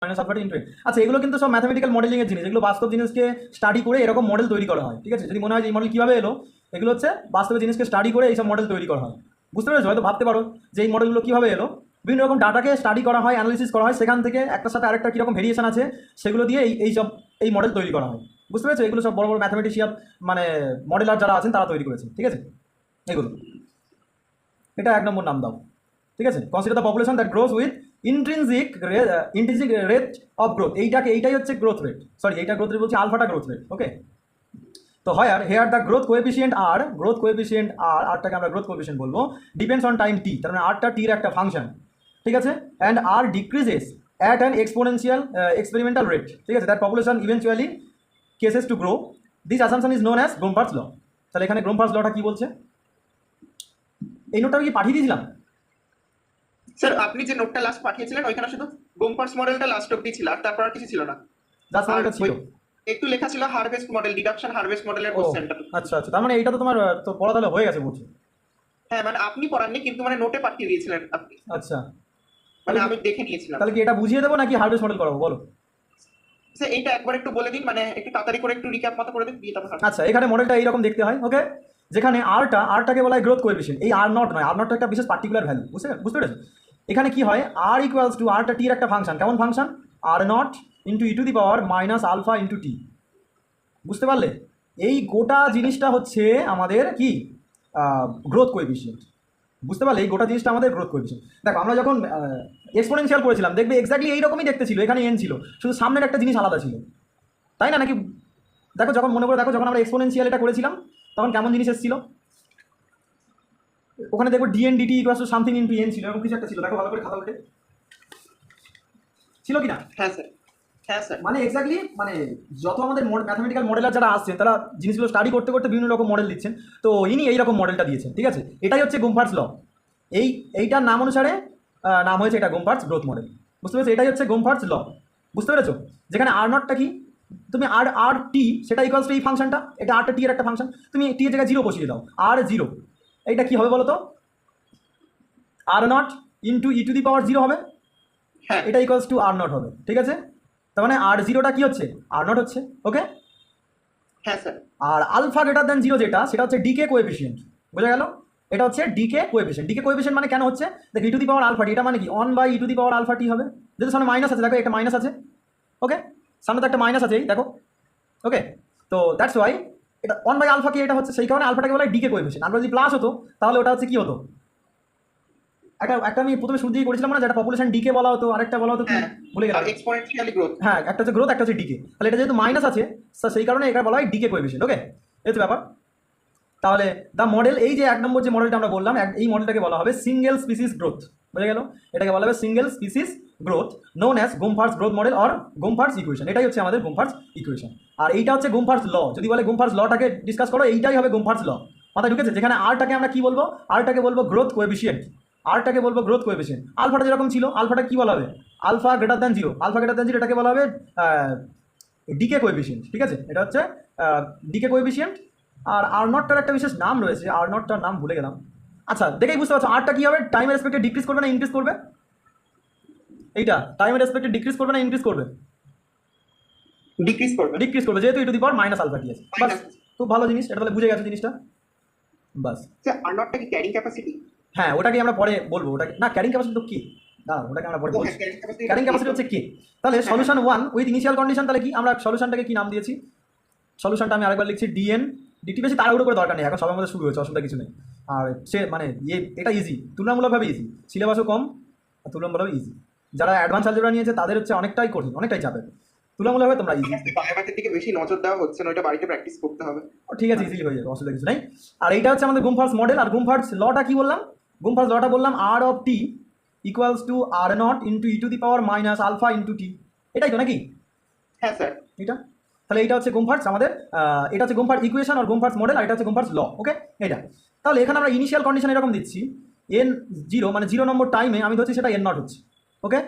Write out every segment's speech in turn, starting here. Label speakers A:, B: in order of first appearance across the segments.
A: Minus alpha t into. আচ্ছা, এগুলো কিন্তু সব ম্যাথমেটিক্যাল মডেলিং এর জিনিস, এগুলো বাস্তব জিনিসকে স্টাডি করে এরকম মডেল তৈরি করা হয়। ঠিক আছে, যদি মনে হয় যে এই মডেল কীভাবে এলো, এগুলো হচ্ছে বাস্তবের জিনিসকে স্টাডি করে এইসব মডেল তৈরি করা হয়। বুঝতে পেরেছো? হয়তো ভাবতে পারো যে এই মডেলগুলো কীভাবে এলো, বিভিন্ন রকম ডাটাকে স্টাডি করা হয়, অ্যানালিসিস করা হয়, সেখান থেকে একটার সাথে আরেকটা কীরকম ভেরিয়েশন আছে সেগুলো দিয়ে এই মডেল তৈরি করা হয়। বুঝতে পেরেছো? এগুলো সব বড় বড় ম্যাথমেটিশিয়ান মানে মডেলার যারা আছেন তারা তৈরি করেছে। ঠিক আছে, এগুলো এটা এক নম্বর নাম দাও। ঠিক আছে, consider the population that grows with intrinsic rate of growth. এইটাই হচ্ছে গ্রোথ রেট, সরি এইটা গ্রোথ রেট বলছি, আলফাটা গ্রোথ রেট। ওকে, তো হেয়ার দ্য গ্রোথ কোএফিসিয়েন্ট আরটাকে আমরা গ্রোথ কোএফিসিয়েন্ট বলবো, ডিপেন্ডস অন টাইম টি, তার মানে আরটা টির একটা ফাংশন। ঠিক আছে, and R decreases at an exponential experimental rate. ঠিক আছে, that population eventually ceases to grow. This assumption is known as গ্রোমফার্স ল। তাহলে এখানে গ্রোমফার্স লটা কি বলছে? এই নোটটা আমি কি পাঠিয়ে দিয়েছিলাম?
B: স্যার আপনি যে নোটটা লাস্ট পাঠিয়েছিলেন ওইখানে শুধু গোমপার্স মডেলটা লাস্ট অব্দি ছিল, আর তারপর আর কিছু ছিল না।
A: জাস্ট মডেলটা ছিল,
B: একটু লেখা ছিল হারভেস্ট মডেল, ডিডাকশন হারভেস্ট মডেলের
A: ও
B: কোশ্চেনটা।
A: আচ্ছা আচ্ছা, তার মানে এইটা তো তোমার তো পড়া তাহলে হয়ে গেছে বলছো।
B: হ্যাঁ মানে আপনি পড়াননি, কিন্তু মানে নোটে পাঠিয়ে দিয়েছিলেন আপনি,
A: আচ্ছা,
B: মানে আমি দেখে নিয়েছিলাম।
A: তাহলে কি এটা বুঝিয়ে দেবো নাকি হারভেস্ট মডেল করাবো বলো?
B: স্যার এইটা একবার একটু বলে দিন, মানে একটু তাড়াতাড়ি করে একটু রিক্যাপ মতো করে দিন, দিয়ে তারপর
A: আচ্ছা, এখানে মডেলটা এইরকম দেখতে হয়। ওকে, যেখানে আরটাকে বলা হয় গ্রোথ কোএফিসিয়েন্ট, এই আর নট নয়, আর নটটা একটা বিশেষ পার্টিকুলার ভ্যালু। বুঝতে পেরেছো? এখানে কি হয়, আর ইকুয়ালস টু আরটা টির একটা ফাংশন। কেমন function? R naught into e to the power minus alpha into t. বুঝতে পারলে? এই গোটা জিনিসটা হচ্ছে আমাদের কি গ্রোথ কোএফিসিয়েন্ট। বুঝতে পারলে? এই গোটা জিনিসটা আমাদের গ্রোথ কোএফিসিয়েন্ট। দেখো আমরা যখন এক্সপোনেনশিয়াল করেছিলাম দেখবে এক্স্যাক্টলি এইরকমই দেখতে ছিল, এখানে এন ছিল, শুধু সামনের একটা জিনিস আলাদা ছিল, তাই না? নাকি দেখো, যখন মনে করে দেখো, যখন আমরা এক্সপোনেনশিয়াল এটা করেছিলাম তখন কেমন জিনিস এসেছিল? ওখানে দেখো d n d t equals to something into n ছিল, এরকম কিছু একটা ছিল। দেখো ভালো করে খাতা উঠে ছিল কি না?
B: হ্যাঁ স্যার, হ্যাঁ স্যার।
A: মানে এক্স্যাক্টলি মানে যত আমাদের ম্যাথমেটিক্যাল মডেলার যারা আসছেন তারা জিনিসগুলো স্টাডি করতে করতে বিভিন্ন রকম মডেল দিচ্ছেন, তো ইনি এইরকম মডেলটা দিয়েছেন। ঠিক আছে, এটাই হচ্ছে গোমপার্টস ল। এইটার নাম অনুসারে নাম হয়েছে এটা গোমপার্টস গ্রোথ মডেল। বুঝতে পেরেছো? এটাই হচ্ছে গোমপার্টস ল। বুঝতে পেরেছো? যেখানে আর নটটা কি, তুমি আর টি সেটা ইকুয়ালস টু এই ফাংশনটা, এটা আরটা টি এর একটা ফাংশন, তুমি টি এর জায়গায় জিরো বসিয়ে দাও, আর জিরো। এইটা কি হবে বলো তো? আর naught into e to the power zero হবে,
B: হ্যাঁ
A: এটা ইকুয়ালস টু আর নট হবে। ঠিক আছে, তার মানে আর জিরোটা কি হচ্ছে? আর নট হচ্ছে। ওকে,
B: হ্যাঁ স্যার।
A: আর আলফা গ্রেটার দ্যান জিরো যেটা, সেটা হচ্ছে ডিকে কোএফিসিয়েন্ট। বোঝা গেল? এটা হচ্ছে ডিকে কোএফিসিয়েন্ট। ডিকে কোএফিসিয়েন্ট মানে কেন হচ্ছে? দেখো ই টু দি পাওয়ার আলফা টি, এটা মানে কি n by e to the power alpha t হবে, যেহেতু সামনে মাইনাস আছে। দেখো একটা মাইনাস আছে, ওকে, সামনে তো একটা মাইনাস আছে, এই দেখো। ওকে, তো দ্যাটস ওয়াই এটা অন বাই আলফা কি, এটা হচ্ছে সেই কারণে আলফাটাকে বলা হয় ডিকে কোএফিসিয়েন্ট। আমরা যদি প্লাস হতো তাহলে ওটা হচ্ছে কি হতো? একটা আমি প্রথমে শুরু দিয়ে করেছিলাম না, যেটা পপুলেশন ডিকে বলা হতো, আরেকটা বলা হতো কি ভুলে গেলাম।
B: Exponentially growth.
A: হ্যাঁ, একটা হচ্ছে গ্রোথ, একটা হচ্ছে ডিকে। তাহলে এটা যেহেতু মাইনাস আছে সেই কারণে এটা বলা হয় ডিকে কোএফিসিয়েন্ট। ওকে, এই তো ব্যাপার। তাহলে দ্য মডেল, এই যে এক নম্বর যে মডেলটা আমরা বললাম, এই মডেলটাকে বলা হবে সিঙ্গেল স্পিসিস গ্রোথ। বোঝা গেল? এটাকে বলা হবে single species growth, known as Gompertz growth model or Gompertz equation. এটাই হচ্ছে আমাদের গোমপার্টস ইকুয়েশন, আর এইটা হচ্ছে গোমপার্টস ল। যদি বলে গোমপার্টস লটাকে ডিসকাস করো, এইটাই হবে গোমপার্টস ল। মাথায় ঢুকেছে? যেখানে আরটাকে আমরা কি বলবো? আরটাকে বলবো গ্রোথ কোএফিসিয়েন্ট। আরটাকে বলবো গ্রোথ কোএফিসিয়েন্ট। আলফাটা যেরকম ছিল, আলফাটা কি বলা হবে? Alpha greater than zero. Alpha greater than zero এটাকে বলা হবে ডিকে কোএফিসিয়েন্ট। ঠিক আছে, এটা হচ্ছে ডিকে কোএফিসিয়েন্ট। আর আর নটটার একটা বিশেষ নাম রয়েছে, আর নটটার নাম ভুলে গেলাম। আচ্ছা, দেখেই বুঝতে পারছো আরটা কি হবে? টাইমের রেসপেক্টে ডিক্রিজ করবে না ইনক্রিজ করবে? এইটা টাইমের রেসপেক্টে ডিক্রিজ করবে না ইনক্রিজ করবে?
B: ডিক্রিজ করবে।
A: ডিক্রিজ করবে, যেহেতু e to the power minus alpha t আছে। বাস, খুব ভালো জিনিস, এটা তাহলে বুঝে গেছো জিনিসটা। বাস,
B: স্যার আর নটটা কি ক্যারিং ক্যাপাসিটি?
A: হ্যাঁ, ওটাকে আমরা পরে বলবো। ওটাকে না, ক্যারিং ক্যাপাসিটি তো কি, না ওটাকে আমরা পরে বলছি। ক্যারিং ক্যাপাসিটি হচ্ছে কে। তাহলে solution one with initial condition, তাহলে কি আমরা সলিউশনটাকে কি নাম দিয়েছি? সলিউশনটা আমি আরেকবার লিখছি ডিএন ডিটি। বেশি তাড়াহুড়ো করে দরকার নেই, এখন সবার মধ্যে শুরু হয়েছে, অসুবিধা কিছু নেই। আর সে মানে এটা ইজি, তুলনামূলকভাবে ইজি, সিলেবাসও কম আর তুলনামূলকভাবে ইজি। যারা অ্যাডভান্স অ্যালজেব্রা নিয়েছে তাদের হচ্ছে অনেকটাই কঠিন, অনেকটাই চাপের। তুলনামূলকভাবে তোমরা ইজি।
B: বায়োম্যাথের দিকে বেশি নজর দেওয়া হচ্ছে না, ওটা বাড়িতে প্র্যাকটিস করতে হবে।
A: ঠিক আছে, ইজিলি হয়ে যাবে, অসুবিধা কিছু নেই। আর এইটা হচ্ছে আমাদের গোমপার্টস মডেল। আর গোমপার্টস লটা কি বললাম? গোমপার্টস লটা বললাম R of t equals to R naught into e to the power minus alpha into t. এটাই তো নাকি?
B: হ্যাঁ স্যার।
A: এটা তাহলে এটা হচ্ছে গোমপার্টস আমাদের, এটা হচ্ছে গোমপার্টস ইকুয়েশন আর গোমপার্টস মডেল, আর এটা হচ্ছে গোমপার্টস ল। ওকে, এটা তাহলে এখানে আমরা ইনিশিয়াল কন্ডিশন এরকম দিচ্ছি, এন জিরো মানে 0 নম্বর টাইমে আমি ধরছি সেটা এন নট হচ্ছে। ওকে,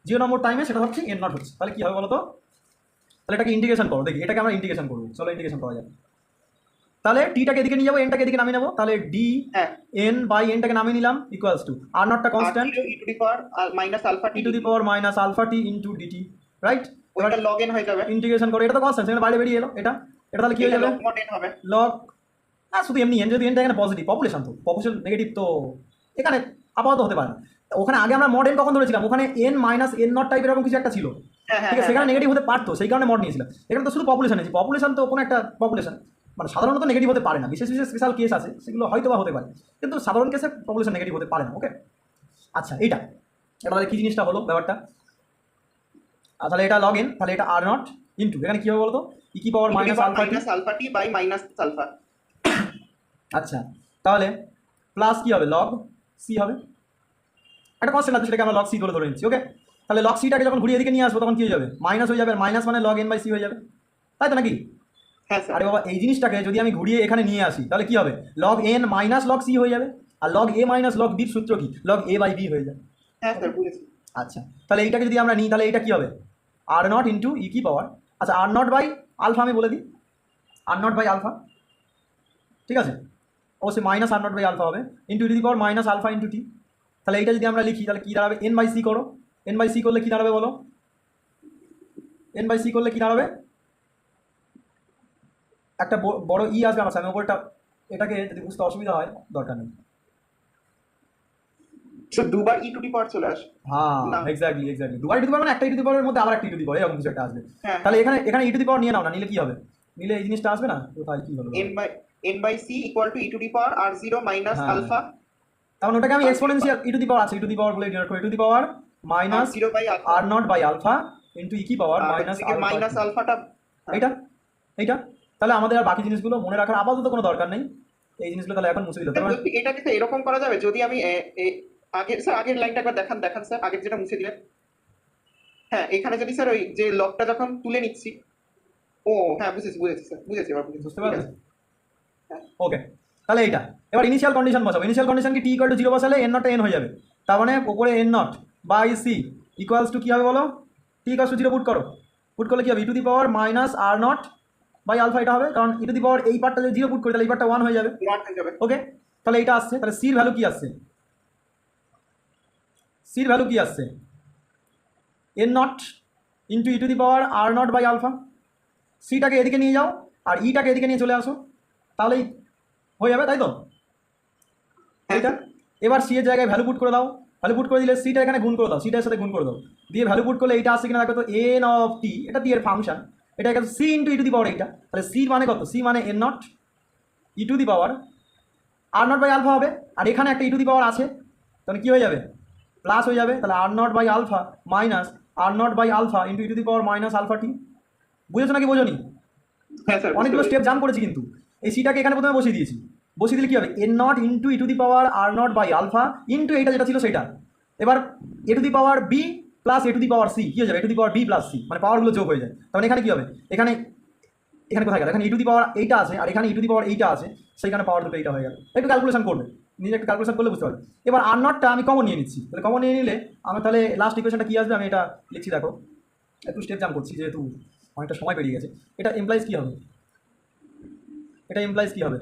A: 0 নম্বর টাইমে সেটা হচ্ছে এন নট হচ্ছে। তাহলে কি হবে বলো তো? তাহলে এটাকে ইন্টিগ্রেশন করো, দেখি এটাকে আমরা ইন্টিগ্রেশন করবো। চলো ইন্টিগ্রেশন করা যাবে। তাহলে টিটাকে এদিকে নিয়ে যাবো, এনটাকে এদিকে নামিয়ে নেবো। তাহলে ডি এন বাই এনটাকে নামিয়ে নিলাম ইকুয়ালস টু আর নটটা constant
B: e to the power minus alpha
A: e to the power minus alpha t into d t. Right? এবার
B: ওটা log n হয়ে যাবে,
A: ইন্টিগ্রেশন করে, এটা তো কনস্ট্যান্ট, সেখানে বাইরে বেরিয়ে এলো এটা, এটা তাহলে কি হয়ে
B: এটা
A: যাবে?
B: log mod n হবে।
A: লগ, না শুধু এমনি এন, যদি এনটা এখানে পজিটিভ, পপুলেশন তো পপুলেশন নেগেটিভ, তো এখানে আপাতত হতে পারে না। ওখানে আগে আমরা মড এন কখন ধরেছিলাম, ওখানে এন মাইনাস এন নট টাইপের এরকম কিছু একটা ছিল,
B: হ্যাঁ হ্যাঁ
A: ঠিক আছে,
B: হ্যাঁ
A: সেখানে
B: হ্যাঁ।
A: নেগেটিভ হতে পারতো, সেই কারণে মড নিয়েছিলাম। এখানে তো শুধু পপুলেশন আছে, পপুলেশন তো কোনো একটা পপুলেশন, মানে সাধারণত নেগেটিভ হতে পারে না, বিশেষ বিশেষ স্পেশাল কেস আছে সেগুলো হয়তো বা হতে পারে, কিন্তু সাধারণ কেসে পপুলেশন নেগেটিভ হতে পারে না। ওকে, আচ্ছা এইটা, এটা তাহলে কি জিনিসটা হলো ব্যাপারটা, আর তাহলে এটা লগ ইন, তাহলে এটা আর নট ইন্টু, এখানে কী হবে বলতো, ই কি power minus alpha t.
B: Minus alpha t by minus alpha.
A: আচ্ছা, তাহলে প্লাস কি হবে, লগ সি হবে, একটা কনস্ট্যান্ট আছে সেটাকে আমরা লগ সি করে ধরে নিচ্ছি। ওকে, তাহলে লগ সিটাকে যখন ঘুরিয়ে এদিকে নিয়ে আসবো তখন কি হয়ে যাবে, মাইনাস হয়ে যাবে, মাইনাস মানে লগ এন বাই সি হয়ে যাবে, তাই তো নাকি?
B: হ্যাঁ স্যার।
A: আরে বাবা, এই জিনিসটাকে যদি আমি ঘুরিয়ে এখানে নিয়ে আসি তাহলে কি হবে, log n minus log c হয়ে যাবে, আর লগ এ মাইনাস লগ বির সূত্র কি, লগ এ বাই বি হয়ে যাবে।
B: হ্যাঁ স্যার বুঝেছি।
A: আচ্ছা, তাহলে এইটাকে যদি আমরা নিই তাহলে এটা কি হবে, আর নট ইন্টু ই কি পাওয়ার, আচ্ছা আর নট বাই আলফা আমি বলে দিই, আর নট বাই আলফা, ঠিক আছে, অবশ্যই minus R naught by alpha হবে, into e to the power minus alpha into t. তাহলে এইটা যদি আমরা লিখি তাহলে কী দাঁড়াবে, এন বাই সি করো, এন বাই সি করলে কী দাঁড়াবে বলো, এন বাই সি করলে কী দাঁড়াবে, একটা বড় ই আসবে আমার সামনে ওপরটা, এটাকে যদি বুঝতে অসুবিধা হয় দরকার নেই।
B: স্যার দুবার ই টু দি পাওয়ার চলে আসে।
A: হ্যাঁ
B: না।
A: এক্স্যাক্টলি এক্স্যাক্টলি, দুবার ই টু দি পাওয়ার মানে একটা ই টু দি পাওয়ারের মধ্যে আবার একটা ই টু দি পাওয়ার এরকম কিছু একটা আসবে।
B: হ্যাঁ।
A: তাহলে এখানে এখানে ই টু দি পাওয়ার নিয়ে নাও না, নিলে কি হবে, নিলে এই জিনিসটা আসবে না তো, তাহলে কি হলো,
B: n by c equal to e to the power r0 minus
A: হ্যাঁ।
B: alpha
A: তার মানে ওটাকে আমি এক্সপোনেনশিয়াল ই টু দি পাওয়ার আছে, ই টু দি পাওয়ার বলে ডিনোট করি, e to the power minus
B: r0 by alpha।
A: R naught by alpha into e কি power minus
B: minus আলফাটা
A: এইটা, এইটা, তাহলে আমাদের আর বাকি জিনিসগুলো মনে রাখার আপাতত কোনো দরকার নেই, এই জিনিসগুলো তাহলে এখন মুছে দিতে হবে।
B: এটাকে তো এরকম করা যাবে যদি আমি আগে স্যার আগের লাইনটা একবার দেখান দেখান স্যার, আগের যেটা মুছে দিলেন। হ্যাঁ এখানে যদি স্যার ওই যে লকটা যখন তুলে নিচ্ছি, ও হ্যাঁ বুঝেছি বুঝেছি স্যার, বুঝেছি এবার বুঝেছি,
A: বুঝতে
B: ঠিক
A: পারলে?
B: আছে। হ্যাঁ।
A: ওকে, তাহলে এইটা এবার ইনিশিয়াল কন্ডিশন বসাবো, ইনিশিয়াল কন্ডিশন কি টি ইকুয়াল টু জিরো বসালে এন নট এন হয়ে যাবে, তার মানে ওপরে N naught by C equals to কী হবে বলো, t equals to zero put করো, পুট করলে কি হবে, e to the power minus R naught by alpha, এটা হবে কারণ ই টু দি পাওয়ার এই পার্টটা যদি জিরো পুট করি তাহলে এই পার্টটা ওয়ান হয়ে যাবে।
B: ওয়ান হয়ে যাবে।
A: ওকে, তাহলে এইটা আসছে, তাহলে সির ভ্যালু কি আসছে, সির ভ্যালু কি আসছে, N naught into e to the power R naught by alpha, সিটাকে এদিকে নিয়ে যাও আর ইটাকে এদিকে নিয়ে চলে আসো, তাহলেই হয়ে যাবে, তাই তো? এইটা এবার সি এর জায়গায় ভ্যালু পুট করে দাও, ভ্যালু পুট করে দিলে সিটা এখানে গুণ করে দাও, সিটার সাথে গুণ করে দাও, দিয়ে ভ্যালু পুট করলে এইটা আসছে কিনা দেখো তো, এন অফ টি, এটা টি এর ফাংশন, এটা এখানে C into e to the power, এইটা তাহলে সি মানে কত, সি মানে N naught e to the power R naught by alpha হবে, আর এখানে একটা ই টু দি পাওয়ার আছে, তাহলে কী হয়ে যাবে, প্লাস হয়ে যাবে, তাহলে r naught by alpha minus R naught by alpha into e to the power minus alpha t. বুঝেছো নাকি বোঝনি?
B: হ্যাঁ স্যার
A: অনেকগুলো স্টেপ জাম্প করেছি কিন্তু, এই সিটাকে এখানে প্রথমে বসিয়ে দিয়েছি, বসিয়ে দিলে কী হবে, N naught into e to the power R naught by alpha into এইটা যেটা ছিল সেটা, এবার a to the power b plus a to the power c কী হয়ে যাবে, a to the power b plus c, মানে পাওয়ারগুলো যোগ হয়ে যায়, তাহলে এখানে কী হবে, এখানে এখানে কোথায় গেল, এখানে ই টু দি পাওয়ার এইটা আছে আর এখানে ই টু দি পাওয়ার এইটা আছে, সেইখানে পাওয়ার দুটো এইটা হয়ে গেল, একটু ক্যালকুলেশন করবে, নিজে একটু ক্যালকুলেশন করলে বুঝতে পারবে। এবার আর নটটা আমি কমন নিয়ে নিচ্ছি, তাহলে কমন নিয়ে নিলে আমার তাহলে লাস্ট ইকুয়েশনটা কী আসবে, আমি এটা লিখছি দেখো, একটু স্টেপ জাম্প করছি যেহেতু অনেকটা সময় পেরিয়ে গেছে, এটা এমপ্লাইজ কী হবে, এটা এমপ্লাইজ কী হবে,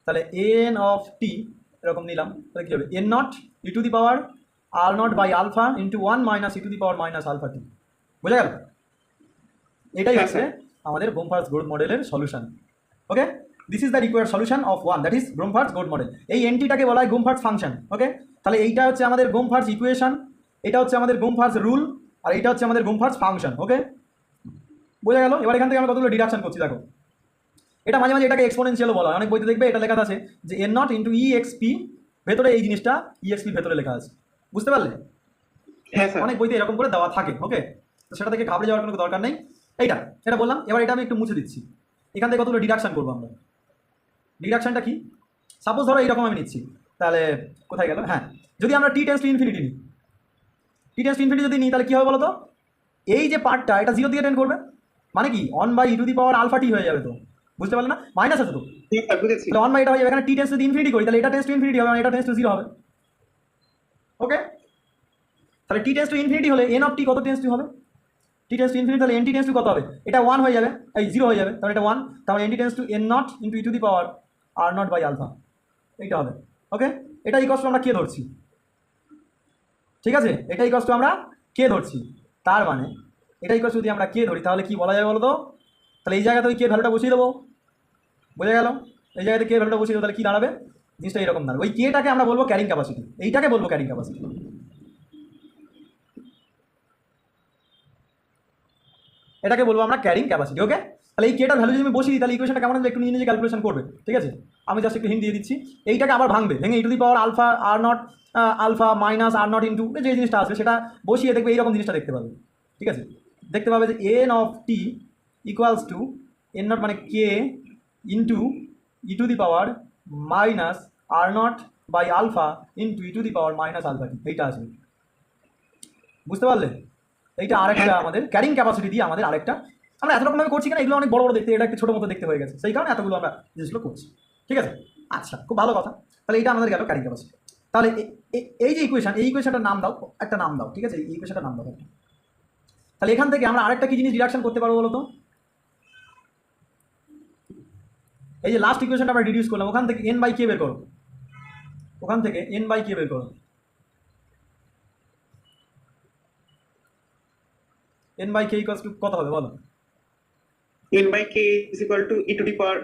A: তাহলে এন অফ টি এরকম নিলাম, তাহলে কী হবে, N naught e to the power R naught by alpha into one minus e to the power minus alpha t. বোঝা গেল? এটাই হচ্ছে আমাদের ব্রোমফার্স গোড মডেলের solution. Okay, this is the required solution of one, that is ব্রোমফার্স গোড মডেল। এই এনটিটাকে বলা হয় ব্রোমফার্স ফাংশন। ওকে, তাহলে এইটা হচ্ছে আমাদের ব্রোমফার্স ইকুয়েশন, এটা হচ্ছে আমাদের ব্রোমফার্স রুল, আর এইটা হচ্ছে আমাদের ব্রোমফার্স ফাংশন। ওকে, বোঝা গেল? এবার এখান থেকে আমরা কতগুলো ডিডাকশন করছি দেখো, এটা মাঝে মাঝে এটাকে এক্সপোনেনশিয়ালও বলা হয়, অনেক বইতে দেখবে এটা লেখা আছে যে এন নট ইন্টু ই এক্স পি, ভেতরে এই জিনিসটা ই এক্স পি ভেতরে লেখা আছে, বুঝতে পারলে?
B: হ্যাঁ স্যার।
A: অনেক বইতে এরকম করে দেওয়া থাকে। ওকে, তো সেটা থেকে ঘাবড়ে যাওয়ার কোনো দরকার নেই, এইটা এটা বললাম। এবার এটা আমি একটু মুছে দিচ্ছি, এখান থেকে কতগুলো ডিডাকশন করবো আমরা। ডিডাকশনটা কি, সাপোজ ধরো এইরকম আমি নিচ্ছি, তাহলে কোথায় গেল, হ্যাঁ, যদি আমরা টি টেন্স টু ইনফিনিটি নিই, টি টেন্স টু ইনফিনিটি যদি নিই তাহলে কী হবে বলো তো, এই যে পার্টটা এটা জিরো দিয়ে টেন করবে, মানে কি n by e to the power alpha t হয়ে যাবে, তো বুঝতে পারলে না, মাইনাস আছে তো,
B: ঠিক স্যার বুঝেছি।
A: তাহলে অন বাই এটা হয়ে যাবে, এখানে টি টেন্স যদি ইনফিনিটি করি তাহলে এটা টেন্স টু ইনফিনিটি হবে, এটা টেন্স টু জিরো হবে। ওকে, তাহলে টি টেন্স টু ইনফিনিটি হলে এন অফ টি কত টেন্স টু হবে, টি টেন্স টু ইনফিনিটি তাহলে এন টি টেন্স টু কত হবে, এটা ওয়ান হয়ে যাবে, এই জিরো হয়ে যাবে, তাহলে এটা ওয়ান, তাহলে n t tends to N naught into e to the power R naught by alpha, এইটা হবে। ওকে, এটা ইকস টু আমরা কে ধরছি, ঠিক আছে, এটা ইকস টু আমরা কে ধরছি, তার মানে এটা ইকুয়াল যদি আমরা কে ধরি তাহলে কি বলা যায় বলো তো? তাহলে এই জায়গাতে ওই কে ভ্যালুটা বসিয়ে দেবো, বোঝা গেল? এই জায়গাতে কে ভ্যালুটা বসিয়ে দেবো, তাহলে কি দাঁড়াবে? জিনিসটা এরকম দাঁড়াবে, ওই কেটাকে আমরা বলবো ক্যারিং ক্যাপাসিটি, এইটাকে বলবো ক্যারিং ক্যাপাসিটি, এটাকে বলবো আমরা ক্যারিং ক্যাপাসিটি। ওকে, তাহলে এই কেটার ভ্যালু যদি আমি বসিয়ে দিই তাহলে ইকুয়েশনটা কেমন হবে একটু নিজে নিজে ক্যালকুলেশন করবে, ঠিক আছে? আমি জাস্ট একটু হিন্ট দিয়ে দিচ্ছি, এইটাকে আবার ভাঙবে, ভেঙে e to the power alpha R naught alpha minus R naught into যে জিনিসটা আসবে সেটা বসিয়ে দেখবে এইরকম জিনিসটা দেখতে পাবে, ঠিক আছে? দেখতে পাবে যে N of t equals to N naught মানে K into e to the power minus R naught by alpha into e to the power minus alpha t, এইটা আসবে, বুঝতে পারলে? এইটা আরেকটা আমাদের ক্যারিং ক্যাপাসিটি দিয়ে আমাদের আরেকটা, আমরা এত রকমভাবে করছি কেন, এগুলো অনেক বড় বড় দেখতে, এটা একটু ছোটো মতো দেখতে হয়ে গেছে, সেই কারণে এতগুলো আমরা জিনিসগুলো করছি, ঠিক আছে? আচ্ছা, খুব ভালো কথা। তাহলে এইটা আমাদের গেল ক্যারিং ক্যাপাসিটি। তাহলে এই যে ইকুয়েশন, এই ইকুয়েশনটার নাম দাও, একটা নাম দাও, ঠিক আছে? এই ইকুয়েশনটার নাম দাও একটা। তাহলে এখান থেকে আমরা আরেকটা কি জিনিস ডিডাকশন করতে পারবো বলো তো? এই যে লাস্ট ইকুয়েশনটা আমরা রিডিউস করলাম, ওখান থেকে এন বাই কে বের করো, ওখান থেকে এন বাই কে বের করো, N by K equals to কত হবে বলো?
B: n by k is equal to e to the power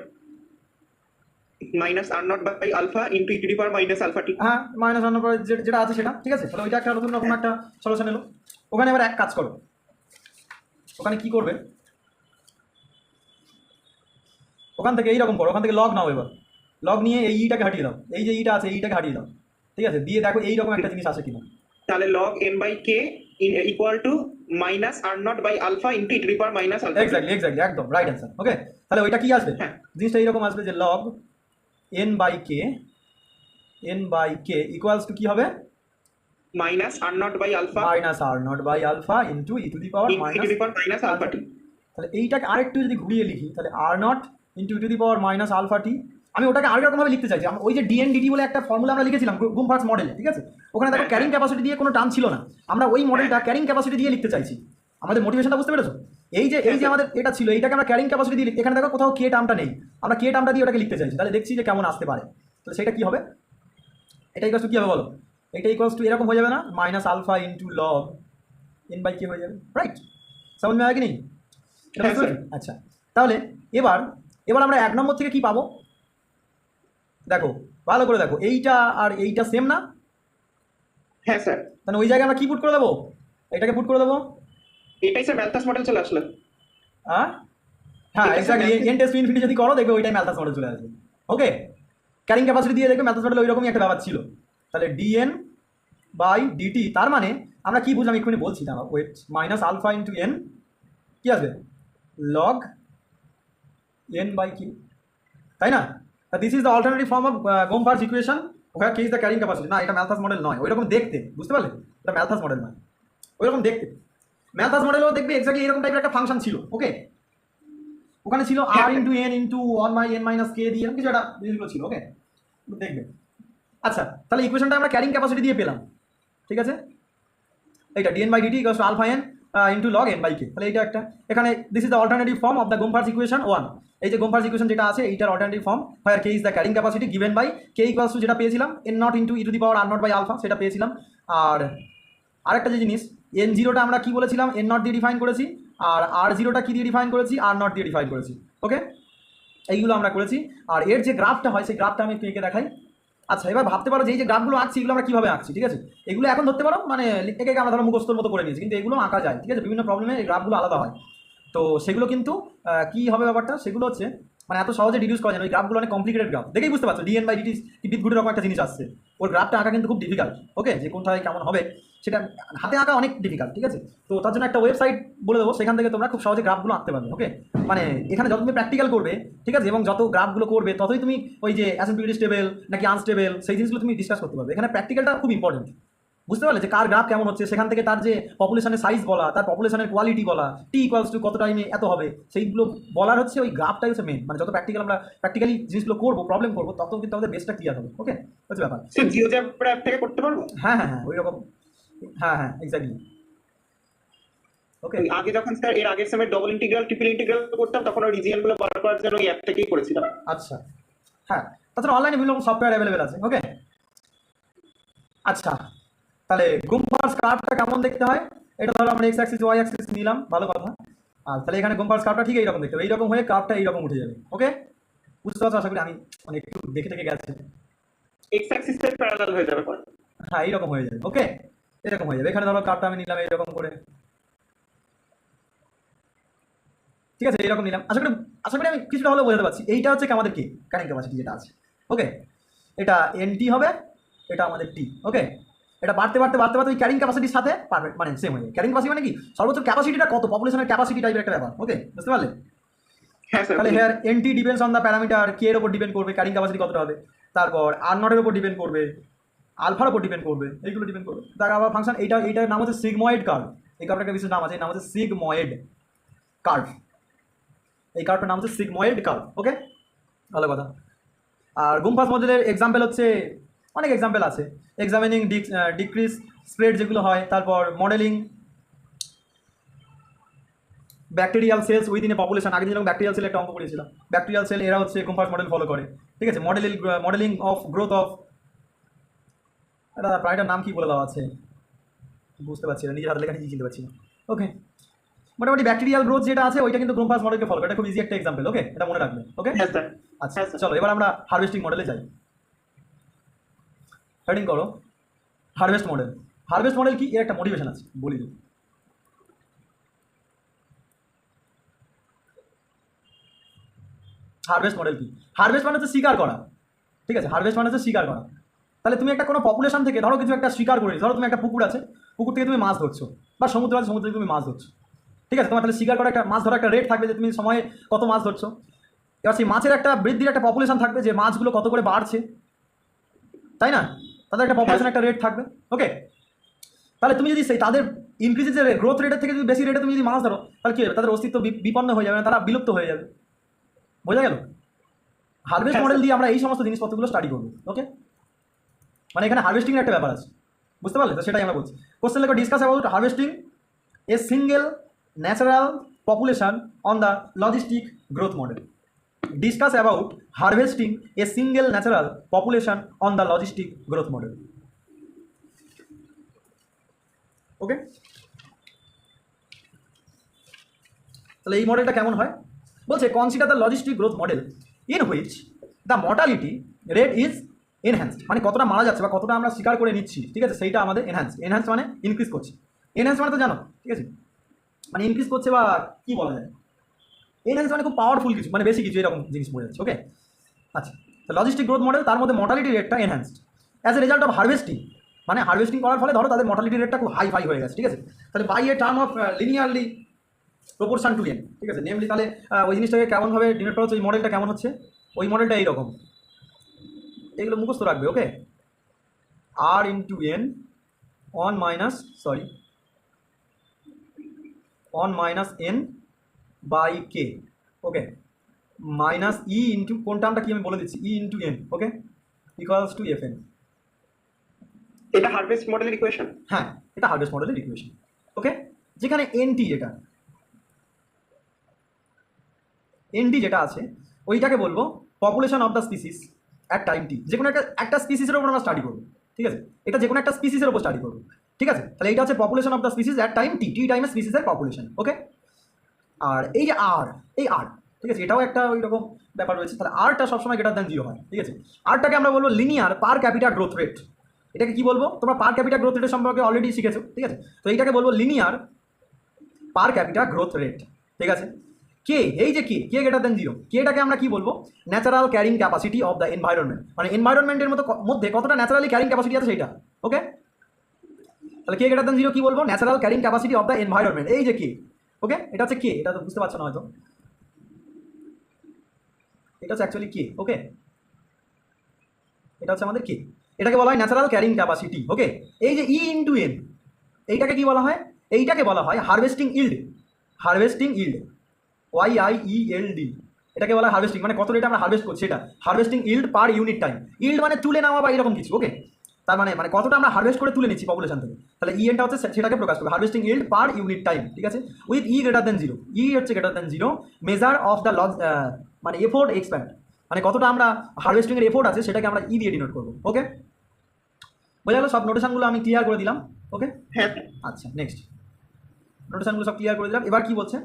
B: minus r naught by alpha into e to the power minus alpha t.
A: হ্যাঁ, minus one পরে যেটা আছে সেটা, ঠিক আছে? তাহলে ওইটা একটা নতুন রকম একটা সলিউশন এলো। ওখানে এবার এক কাজ করো, ওখানে কি করবে, ওখান থেকে এইরকম করো, ওখান থেকে লগ নাও, এবার লগ নিয়ে এই ইটাকে হাটিয়ে দাও, এই যে ইটা আছে এইটাকে হাটিয়ে দাও, ঠিক আছে? দিয়ে দেখো এইরকম একটা জিনিস আসে কিনা।
B: তাহলে log n by k equal to minus r naught by alpha into e to the power minus alpha t.
A: Exactly exactly, একদম রাইট অ্যান্সার। ওকে, তাহলে ওইটা কি আসবে?
B: হ্যাঁ।
A: জিনিসটা এইরকম আসবে যে log N by K equals to কি হবে?
B: minus r naught by alpha
A: minus R naught by alpha into e to the power
B: into e to the power minus alpha t.
A: তাহলে এইটাকে আরেকটু যদি ঘুরিয়ে লিখি তাহলে r naught into e to the power minus alpha t, আমি ওটাকে আরেক রকমভাবে লিখতে চাইছি। ওই যে ডিএনডিটি বলে একটা ফর্মুলা আমরা লিখেছিলাম গুমফার্স মডেলে, ঠিক আছে? ওখানে দেখো ক্যারিং ক্যাপাসিটি দিয়ে কোনো টার্ম ছিল না, আমরা ওই মডেলটা ক্যারিং ক্যাপাসিটি দিয়ে লিখতে চাইছি। আমাদের মোটিভেশনটা বুঝতে পেরেছো? এই যে আমাদের এটা ছিল, এইটাকে আমরা ক্যারিং ক্যাপাসিটি দিয়ে এখানে দেখো কোথাও কে টার্মটা নেই, আমরা কে টার্মটা দিয়ে ওটাকে লিখতে চাইছি। তাহলে দেখছি যে কেমন আসতে পারে। তাহলে সেটা কি হবে? এটা ইকুয়ালস টু কী হবে বলো? এটা ইকুয়ালস টু এরকম হয়ে যাবে না, minus alpha into log N by K হয়ে যাবে, রাইট? সমঝ মে আয়া কি নেই? আচ্ছা, তাহলে এবার আমরা এক নম্বর থেকে কি পাবো দেখো, ভালো করে দেখো, এইটা আর এইটা সেম না?
B: হ্যাঁ স্যার,
A: তাহলে ওই জায়গায় আমরা কি পুট করে দেবো? এটাকে পুট করে দেবো,
B: এটাই স্যার ম্যালথাস মডেল চলে আসলো।
A: হ্যাঁ হ্যাঁ এক্স্যাক্টলি, এন টেস্ট ইনফিনিটি যদি করো দেখবে ওইটাই ম্যালথাস মডেল চলে আসবে। ওকে, ক্যারিং ক্যাপাসিটি দিয়ে দেখবে ম্যালথাস মডেল ওইরকমই একটা ব্যাপার ছিল। তাহলে ডিএন বাই ডিটি, তার মানে আমরা কি বুঝলাম এক্ষুনি বলছি না, wait, minus alpha into N কি আসবে? লগ এন বাই কিউ, তাই না? This is the alternative form of Gompertz equation where K is the carrying capacity. না, এটা ম্যালথাস মডেল নয়, ওইরকম দেখতে, বুঝতে পারলে? এটা ম্যালথাস মডেল নয়, ওইরকম দেখতে। ম্যালথাস মডেলও দেখবে এক্স্যাক্টলি এরকম টাইপের একটা ফাংশন ছিল। ওকে, ওখানে ছিল R into N into one by N minus K দিয়ে কিছু একটা জিনিসগুলো ছিল। ওকে, দেখবে। আচ্ছা, তাহলে ইকুয়েশনটা আমরা ক্যারিং ক্যাপাসিটি দিয়ে পেলাম, ঠিক আছে? এইটা dN by dt equals to alpha N into log N by K. তাহলে এইটা একটা, এখানে this is the alternative form of the Gompertz equation 1। এই যে গোমফার্স ইকুয়েশন যেটা আছে এইটার alternative form where K is the carrying capacity given by K equals to যেটা পেয়েছিলাম N naught into e to the power R naught by alpha, সেটা পেয়েছিলাম। আর আরেকটা যে জিনিস, এন জিরোটা আমরা কি বলেছিলাম? এন নট দিয়ে ডিফাইন করেছি। আর আর জিরোটা কি দিয়ে ডিফাইন করেছি? আর নট দিয়ে ডিফাইন করেছি। ওকে, এইগুলো আমরা করেছি। আর এর যে গ্রাফটা হয় সেই গ্রাফটা আমি একটু এঁকে দেখাই। আচ্ছা, এবার ভাবতে পারো যে এই যে গ্রাফগুলো আঁকছি এগুলো আমরা কীভাবে আঁকছি, ঠিক আছে? এগুলো এখন ধরতে পারো মানে একে আমরা ধরো মুখস্থর মতো করে নিয়েছি, কিন্তু এগুলো আঁকা যায়, ঠিক আছে? বিভিন্ন প্রবলেমে এই গ্রাফগুলো আলাদা হয়। তো সেগুলো কিন্তু কী হবে ব্যাপারটা, সেগুলো হচ্ছে মানে এত সহজে ডিডিউস করা যায় না। ওই গ্রাফগুলো অনেক কমপ্লিকেটেড গ্রাফ, দেখেই বুঝতে পারছো ডিএন বাই ডিটি কি বিদঘুটের রকম একটা জিনিস আসছে। ওর গ্রাফটা আঁকা কিন্তু খুব ডিফিকাল্ট। ওকে, যে কোনটায় কেমন হবে সেটা হাতে আঁকা অনেক ডিফিকাল্ট, ঠিক আছে? তো তার জন্য একটা ওয়েবসাইট বলে দেবো, সেখান থেকে তোমরা খুব সহজে গ্রাফগুলো আঁকতে পারবে। ওকে, মানে এখানে যত তুমি প্র্যাকটিক্যাল করবে, ঠিক আছে, এবং যত গ্রাফগুলো করবে ততই তুমি ওই যে অ্যাসিম্পটোটিক স্টেবল নাকি আনস্টেবল সেই জিনিসগুলো তুমি ডিসকাস করতে পারবে। এখানে প্র্যাকটিক্যালটা খুব ইম্পর্টেন্ট, বুঝতে পারলে? যে কার গ্রাফ কেমন হচ্ছে, সেখান থেকে তার যে পপুলেশনের সাইজ বলা, তার পপুলেশনের কোয়ালিটি বলা, টি ইকুয়ালস টু কত টাইমে এত হবে, সেইগুলো বলার হচ্ছে ওই গ্রাফটাই হচ্ছে মেন। মানে যত প্র্যাকটিক্যাল আমরা প্র্যাকটিক্যালি জিনিসগুলো করবো, প্রবলেম করবো, তত কিন্তু আমাদের বেসটা ক্লিয়ার হবে। ওকে, হচ্ছে ব্যাপার।
B: স্যার জিওজেব্রা অ্যাপ থেকে করতে পারবো?
A: হ্যাঁ হ্যাঁ হ্যাঁ, ওই রকম, হ্যাঁ হ্যাঁ এক্স্যাক্টলি। ওকে,
B: আগে যখন স্যার এর আগের সময় ডবল ইন্টিগ্রাল ট্রিপল ইন্টিগ্রাল করতাম তখন ওই রিজিয়নগুলো বার করার জন্য ওই অ্যাপ থেকেই করেছিলাম।
A: আচ্ছা, হ্যাঁ, তাছাড়া অনলাইনে বিভিন্ন সফটওয়্যার অ্যাভেলেবেল আছে। ওকে, আচ্ছা, তাহলে গোমফার্স গ্রাফটা কেমন দেখতে হয় এটা ধরো আমরা এক্স অ্যাক্সিস ওয়াই অ্যাক্সিস নিলাম, ভালো কথা। আর তাহলে এখানে কম্পাস কার্ভটা ঠিক এইরকম দেখতে হবে, এইরকম হয়ে কার্ভটা এইরকম উঠে যাবে। ওকে, বুঝতে পারছো আশা করি? আমি মানে একটু দেখে দেখে গেছে।
B: এক্স অ্যাক্সিসের প্যারালাল হয়ে যাবে পরে।
A: হ্যাঁ, এইরকম হয়ে যাবে। ওকে, এরকম হয়ে যাবে। এখানে ধরো কার্ভটা আমি নিলাম এইরকম করে, ঠিক আছে, এইরকম নিলাম। আশা করি আমি কিছুটা হলেও বোঝাতে পারছি। এইটা হচ্ছে কি আমাদের কি কারেন্ট ক্যাপাসিটি যেটা আছে। ওকে, এটা এনটি হবে, এটা আমাদের টি। ওকে, এটা বাড়তে বাড়তে বাড়তে বাড়তে ওই ক্যারিং ক্যাপাসিটির সাথে পারফেক্ট মানে সেম হয়ে যায়। ক্যারিং ক্যাপাসিটি মানে কি সর্বোচ্চ ক্যাপাসিটিটা কত, পপুলেশনের ক্যাপাসিটি টাইপের একটা ব্যাপার। ওকে, বুঝতে পারলে?
B: হ্যাঁ স্যার।
A: তাহলে here NT depends on the parameter K এর উপর ডিপেন্ড করবে ক্যারিং ক্যাপাসিটি কতটা হবে, তারপর আর নটের উপর ডিপেন্ড করবে, আলফার উপর ডিপেন্ড করবে, এইগুলো ডিপেন্ড করবে। তার আবার ফাংশন এইটার নাম হচ্ছে সিগময়েড কার্ভ। এই কার্ভটার একটা বিশেষ নাম আছে, এর নাম হচ্ছে সিগময়েড কার্ভ। এই কার্ভটার নাম হচ্ছে সিগময়েড কার্ভ। ওকে, ভালো কথা। আর গুম্পাস মডেলের এক্সাম্পল হচ্ছে অনেক এক্সাম্পল আছে, এক্সামিনিং ডিক্রিজ স্প্রেড যেগুলো হয়, তারপর modelling bacterial cells within a population. আগে যেরকম ব্যাকটেরিয়াল সেল একটা অঙ্ক করেছিলাম, ব্যাকটেরিয়াল সেল এরা হচ্ছে কম্পাস মডেল ফলো করে, ঠিক আছে। মডেলিং অফ গ্রোথ অফ, এটা প্রায়টার নাম কি বলে দেওয়া আছে বুঝতে পারছি না, নিজের হাতে লেখা নিজে চিনতে পারছি না। ওকে, মোটামুটি ব্যাকটেরিয়াল গ্রোথ যেটা আছে ওইটা কিন্তু গ্রোম্পাস মডেলকে ফলো করে, এটা খুব ইজি একটা এক্সাম্পল। ওকে, এটা মনে রাখবে। ওকে,
B: হ্যাঁ স্যার।
A: আচ্ছা
B: হ্যাঁ স্যার।
A: চলো এবার আমরা হারভেস্টিং মডেলে যাই। হেডিং করো হারভেস্ট মডেল। হারভেস্ট মডেল কি, এর একটা মোটিভেশন আছে বলি দিই। হারভেস্ট মডেল কি? হারভেস্ট মানে হচ্ছে শিকার করা, ঠিক আছে। হারভেস্ট মানে হচ্ছে শিকার করা। তাহলে তুমি একটা কোনো পপুলেশন থেকে ধরো কিছু একটা শিকার করে, ধরো তুমি একটা পুকুর আছে, পুকুর থেকে তুমি মাছ ধরছো, বা সমুদ্র আছে, সমুদ্র থেকে তুমি মাছ ধরছো, ঠিক আছে। তোমার তাহলে শিকার করা একটা মাছ ধরা একটা রেট থাকবে যে তুমি সময়ে কত মাছ ধরছো। এবার সেই মাছের একটা বৃদ্ধির একটা পপুলেশন থাকবে যে মাছগুলো কত করে বাড়ছে, তাই না? তাদের একটা পপুলেশন একটা রেট থাকবে। ওকে, তাহলে তুমি যদি সেই তাদের ইনক্রিজের যে গ্রোথ রেটের থেকে যদি বেশি রেটে তুমি যদি মাছ ধরো, তাহলে কি হবে? তাদের অস্তিত্ব বিপন্ন হয়ে যাবে, তারা বিলুপ্ত হয়ে যাবে। বোঝা গেল? হারভেস্ট মডেল দিয়ে আমরা এই সমস্ত জিনিসপত্রগুলো স্টাডি করবো। ওকে, মানে এখানে হারভেস্টিং এর একটা ব্যাপার আছে, বুঝতে পারলে? তো সেটাই আমরা বলছি। কোশ্চেন লেখো discuss about harvesting a single natural population on the logistic growth model. Discuss about harvesting a single natural population on the logistic growth model. Okay, তাহলে এই মডেলটা কেমন হয় বলছে, consider the logistic growth model in which the mortality rate is enhanced. মানে কতটা মারা যাচ্ছে বা কতটা আমরা স্বীকার করে নিচ্ছি, ঠিক আছে, সেইটা আমাদের এনহ্যান্স মানে ইনক্রিজ করছে। এনহ্যান্স মানে তো জানো, ঠিক আছে, মানে ইনক্রিজ করছে বা কি বলা যায়, এনহ্যান্স মানে খুব পাওয়ারফুল কিছু, মানে বেশি কিছু এরকম জিনিস বোঝা যাচ্ছে। ওকে, আচ্ছা, তো লজিস্টিক গ্রোথ মডেল তার মধ্যে মর্টালিটি রেটটা enhanced as a result of harvesting. মানে হারভেস্টিং করার ফলে ধরো তাদের মর্টালিটি রেটটা খুব হাই হয়ে গেছে, ঠিক আছে। তাহলে by a term of linearly proportion to n, ঠিক আছে। নেমলি তাহলে ওই জিনিসটাকে কেমনভাবে ডিনোট করা হচ্ছে, ওই মডেলটা কেমন হচ্ছে, ওই মডেলটা এইরকম, এগুলো মুখস্থ রাখবে। Okay, R into N one minus N by K. Okay, minus E into কোন টার্মটা কি আমি বলে দিচ্ছি, E into N. Okay, equals to F N.
B: এটা হারভেস্ট মডেলের ইকুয়েশন।
A: হ্যাঁ, এটা হারভেস্ট মডেলের ইকুয়েশন। ওকে, যেখানে এনটি যেটা আছে ওইটাকে বলবো population of the species at time T. যে কোনো একটা স্পিসিসের উপর আমরা স্টাডি করবো, ঠিক আছে। এটা যে কোনো একটা স্পিসিসের উপর স্টাডি করবো, ঠিক আছে। তাহলে এটা হচ্ছে population of the species at time T, T টাইমে স্পিসিসের পপুলেশন। ওকে, আর এই যে আর, ঠিক আছে, এটাও একটা ওই রকম ব্যাপার রয়েছে। তাহলে আরটা সবসময় গ্রেটার দ্যান 0 হয়, ঠিক আছে। আরটাকে আমরা বলবো linear per capita growth rate. এটাকে কি বলবো, তোমরা পার ক্যাপিটা গ্রোথ রেটের সম্পর্কে অলরেডি শিখেছো, ঠিক আছে। তো এইটাকে বলবো linear per capita growth rate, ঠিক আছে। কে, এই যে কে গ্রেটার দ্যান 0, কেটাকে আমরা কি বলবো, natural carrying capacity of the environment. মানে এনভায়রনমেন্টের মধ্যে কতটা ন্যাচারালি ক্যারিং ক্যাপাসিটি আছে সেইটা। ওকে, তাহলে কে গ্রেটার দ্যান 0 কি বলবো, natural carrying capacity of the environment. এই যে কে, ওকে, এটা হচ্ছে কে, এটা তো বুঝতে পারছো না হয়তো, এটা হচ্ছে অ্যাকচুয়ালি কে। ওকে, এটা হচ্ছে আমাদের কে, এটাকে বলা হয় ন্যাচারাল ক্যারিং ক্যাপাসিটি। ওকে, এই যে ই ইন্টু এন, এইটাকে কি বলা হয়, এইটাকে বলা হয় হারভেস্টিং ইল্ড। YIELD, এটাকে বলা হয় হারভেস্টিং, মানে কত রেটে আমরা হারভেস্ট করছি এটা, harvesting yield per unit time. Yield মানে তুলে নেওয়া বা এরকম কিছু। ওকে, তার মানে কতটা আমরা হারভেস্ট করে তুলে নিচ্ছি পপুলেশন থেকে। তাহলে ইএনটা হচ্ছে সেটাকে প্রকাশ করবে, harvesting yield per unit time, ঠিক আছে। উইথ ই গ্রেটার দ্যান 0, ই হচ্ছে greater than 0 measure of the মানে এফোর্ট এক্সপ্যান্ড, মানে কতটা আমরা হারভেস্টিংয়ের এফোর্ট আছে সেটাকে আমরা ই দিয়ে ডিনোট করবো। ওকে, বোঝা গেল? সব নোটেশনগুলো আমি ক্লিয়ার করে দিলাম। ওকে,
B: হ্যাঁ।
A: আচ্ছা নেক্সট। নোটেশনগুলো সব ক্লিয়ার করে দিলাম। এবার কি বলছে,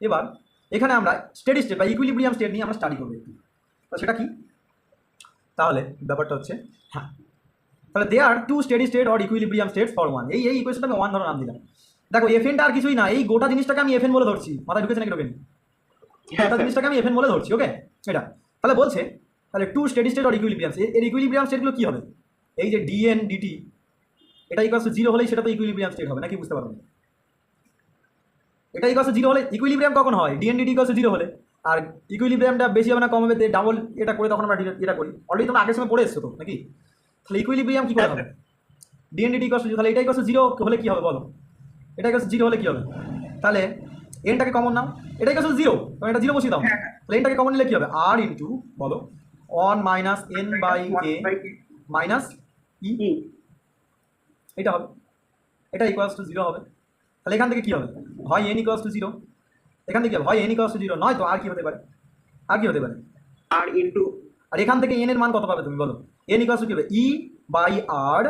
A: এবার এখানে আমরা স্টেডি স্টেট বা ইকুইলিব্রিয়াম স্টেট নিয়ে আমরা স্টাডি করবো একটু। তো সেটা কি, তাহলে ব্যাপারটা হচ্ছে, হ্যাঁ, তাহলে they are two steady state or equilibrium state for one. এই ইকুয়েশনটা আমি ওয়ান ধরে নাম দিলাম। দেখো এফএনটা আর কিছুই না, এই গোটা জিনিসটাকে আমি এফএন বলে ধরছি, মাথায় ঢুকেছে নাকি ঢোকেনি? গোটা জিনিসটাকে আমি এফএন বলে ধরছি, ওকে। এটা তাহলে বলছে, তাহলে to steady state or equilibrium, এর ইকুইলিব্রিয়াম স্টেটগুলো কী হবে? এই যে ডিএন ডিটি এটা ইকুয়ালস টু জিরো হলেই সেটা তো ইকুইলিব্রিয়াম স্টেট হবে, নাকি বুঝতে পারবেন? এটা ইকুয়ালস টু জিরো হলে ইকুইলিব্রিয়াম কখন হয়? D n d t equals to zero হলে। আর ইকুইলিব্রিয়ামটা বেশি হবে না কম হবে, ডাবল এটা করে তখন আমরা এটা করি। অলরেডি তোমরা আগের সময় পড়ে এসছো তো নাকি? তাহলে ইকুইলিব্রিয়াম কী করে হবে? ডিএন ডিটি ইকুয়ালস টু, তাহলে এটা ইকুয়ালস টু জিরো হলে কী হবে বলো? এটা ইকুয়ালস টু জিরো হলে কী হবে? তাহলে এনটাকে কমন নাও, এটা ইকুয়ালস টু জিরো, তখন এটা জিরো বসিয়ে দাও। তাহলে এনটাকে কমন নিলে কী হবে? আর ইন্টু বলো 1 minus N by A minus E, এটা হবে। এটা ইকুয়ালস টু জিরো হবে। তাহলে এখান থেকে কী হবে? হয় এন ইকুয়ালস টু জিরো, এখান থেকে কী হবে? হয় এন ইকুয়ালস টু জিরো, নয় তো আর কি হতে পারে? আর কি হতে পারে?
B: আর ইন্টু,
A: আর এখান থেকে এন এর মান কত পাবে তুমি বলো? এন ইকুয়ালস টু কী হবে? ই বাই আর,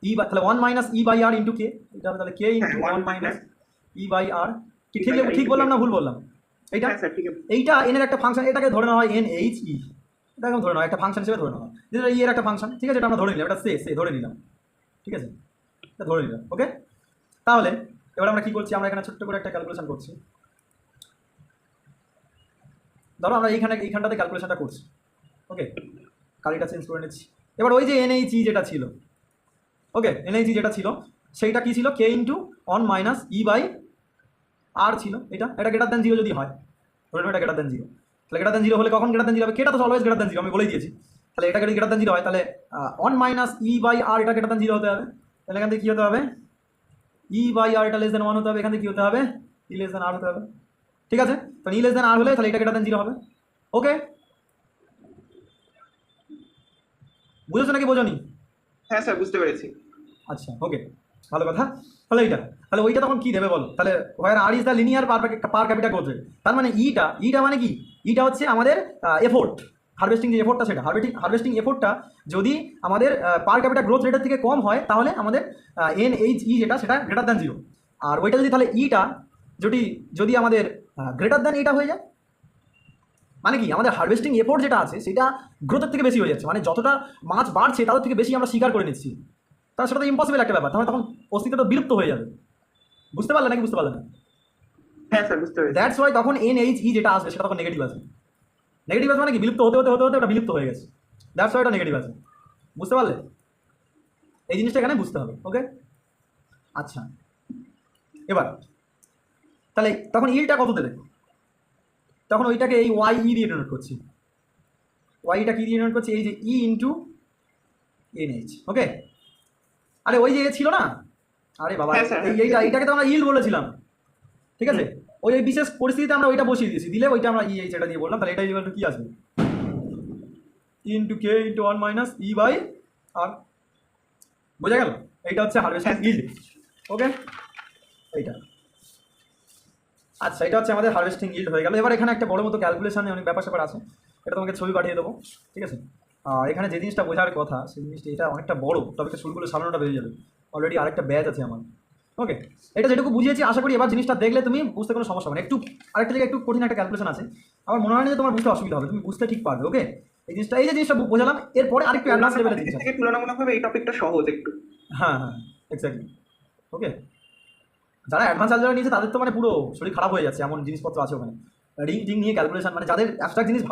A: ই বাই, তাহলে 1 minus E by R into K, এটা হবে তাহলে K into 1 minus E by R. কি ঠিক ঠিক বললাম না ভুল বললাম? এইটা এইটা এন এর একটা ফাংশন, এটাকে ধরে নেওয়া হয় এন এইচ ই, এটাকে ধরে নেওয়া একটা ফাংশন হিসেবে ধরে নেওয়া হয়, যেটা ই এর একটা ফাংশন, ঠিক আছে? এটা আমরা ধরে নিলাম, এটা সে ধরে নিলাম, ঠিক আছে? এটা ধরে নিলাম, ওকে। তাহলে এবার আমরা কি করছি, আমরা এখানে ছোট্ট করে একটা ক্যালকুলেশন করছি। ধরো আমরা এইখানটাতে ক্যালকুলেশনটা করছি, ওকে। কালিটা চেঞ্জ করে নিচ্ছি। এবার ওই যে এনএইচই যেটা ছিল, ওকে, এনএইচই যেটা ছিল সেইটা কি ছিল? কে ইন্টু 1 মাইনাস ই বাই আর ছিল। এটা গ্রেটার দ্যান জিরো যদি হয়, ধরে এটা গ্রেটার দ্যান জিরো, তাহলে গ্রেটার দ্যান জিরো হলে কখন গ্রেটার দ্যান জিরো হবে? কেটা তো অলওয়েজ গ্রেটার দ্যান জিরো, আমি বলেই দিয়েছি। তাহলে এটা যদি গ্রেটার দ্যান জিরো হয়, তাহলে 1 মাইনাস ই বাই আর এটা গ্রেটার দ্যান জিরো হতে হবে। তাহলে এখান থেকে কী হতে হবে? ই বাই আর এটা লেস দ্যান 1 হতে হবে। এখান থেকে কী হতে হবে? ই লেস দ্যান আর হতে হবে, ঠিক আছে? তাহলে ই লেস দ্যান আর হলে তাহলে এটা গ্রেটার দ্যান জিরো হবে, ওকে। বুঝেছো নাকি বোঝনি?
B: হ্যাঁ স্যার বুঝতে পেরেছি।
A: আচ্ছা, ওকে, ভালো কথা। তাহলে এইটা, তাহলে ওইটা তখন কী দেবে বলো? তাহলে where R is the linear per capita growth rate, তার মানে ইটা মানে কি? ইটা হচ্ছে আমাদের এফোর্ট, হারভেস্টিং যে এফোর্টটা, সেটা হারভেস্টিং এফোর্টটা যদি আমাদের পার ক্যাপিটা গ্রোথ রেটের থেকে কম হয়, তাহলে আমাদের এন এইচ ই যেটা সেটা গ্রেটার দ্যান জিরো। আর ওইটা যদি তাহলে ইটা যদি আমাদের গ্রেটার দ্যান এটা হয়ে যায়, মানে কি আমাদের হারভেস্টিং এফোর্ট যেটা আছে সেটা গ্রোথের থেকে বেশি হয়ে যাচ্ছে, মানে যতটা মাছ বাড়ছে তাদের থেকে বেশি আমরা স্বীকার করে নিচ্ছি, তাহলে সেটা তো ইম্পসিবল একটা ব্যাপার, তাহলে তখন অস্তিত্ব তো বিলুপ্ত হয়ে যাবে। বুঝতে পারলে নাকি বুঝতে পারলে না?
B: হ্যাঁ স্যার বুঝতে পেরেছি।
A: দ্যাটস ওয়াই তখন এন এইচ ই যেটা আসবে সেটা তখন নেগেটিভ আসবে। নেগেটিভ আসবে মানে কি? বিলুপ্ত হতে হতে হতে হতে ওটা বিলুপ্ত হয়ে গেছে, দ্যাটস ওয়াই এটা নেগেটিভ আসবে। বুঝতে পারলে? এই জিনিসটা এখানে বুঝতে হবে, ওকে। আচ্ছা, এবার তাহলে তখন ইটা কত দেবে? তখন ওইটাকে এই ওয়াই ই দিয়ে ডিনোট করছি। ওয়াইটা কি দিয়ে ডিনোট করছি? এই যে ই ইন্টু এন এইচ, ওকে। আরে ওই যে ছিল না, আরে বাবা,
B: হ্যাঁ, স্যার।
A: এইটাকে তো আমরা ইল্ড বলেছিলাম, ঠিক আছে? ওই বিশেষ পরিস্থিতিতে আমরা ওইটা বসিয়ে দিয়েছি, দিলে ওইটা আমরা এইচ এটা দিয়ে বললাম, তাহলে এটা ইকুয়াল টু কি আসবে? Into K into 1 minus E by R. বোঝা গেল? এইটা হচ্ছে হারভেস্টিং ইল্ড, ওকে। এইটা আচ্ছা, এটা হচ্ছে আমাদের হারভেস্টিং ইল্ড হয়ে গেল। এবার এখানে একটা বড় মতো ক্যালকুলেশনে অনেক ব্যাপার স্যাপার আছে, এটা তোমাকে ছবি পাঠিয়ে দেবো, ঠিক আছে? আর এখানে যে জিনিসটা বোঝার কথা সেই জিনিসটা, এটা অনেকটা বড়, তবে শুরুগুলো সামনেটা বেরিয়ে যাবে। অলরেডি আরেকটা ব্যাচ আছে আমার, ওকে। এটা যেটুকু বুঝিয়েছি আশা করি এবার জিনিসটা দেখলে তুমি বুঝতে কোনো সমস্যা হবে না। একটু আরেকটা জায়গায় একটু কঠিন একটা ক্যালকুলেশন আছে, আমার মনে হয় না যে তোমার বুঝতে অসুবিধা হবে, তুমি বুঝতে ঠিক পারবে, ওকে। এই যে জিনিসটা বোঝালাম, এরপরে আরেকটু অ্যাডভান্স লেভেলের জিনিস আছে।
B: তুলনামূলকভাবে এই টপিকটা সহজ একটু।
A: হ্যাঁ হ্যাঁ, এক্স্যাক্টলি, ওকে। যারা অ্যাডভান্স আলজেব্রা নিয়েছে তাদের তো মানে পুরো শরীর খারাপ হয়ে যাচ্ছে, এমন জিনিসপত্র আছে ওখানে। রিং নিয়ে ক্যালকুলেশন, মানে যাদের অ্যাবস্ট্রাক্ট জিনিস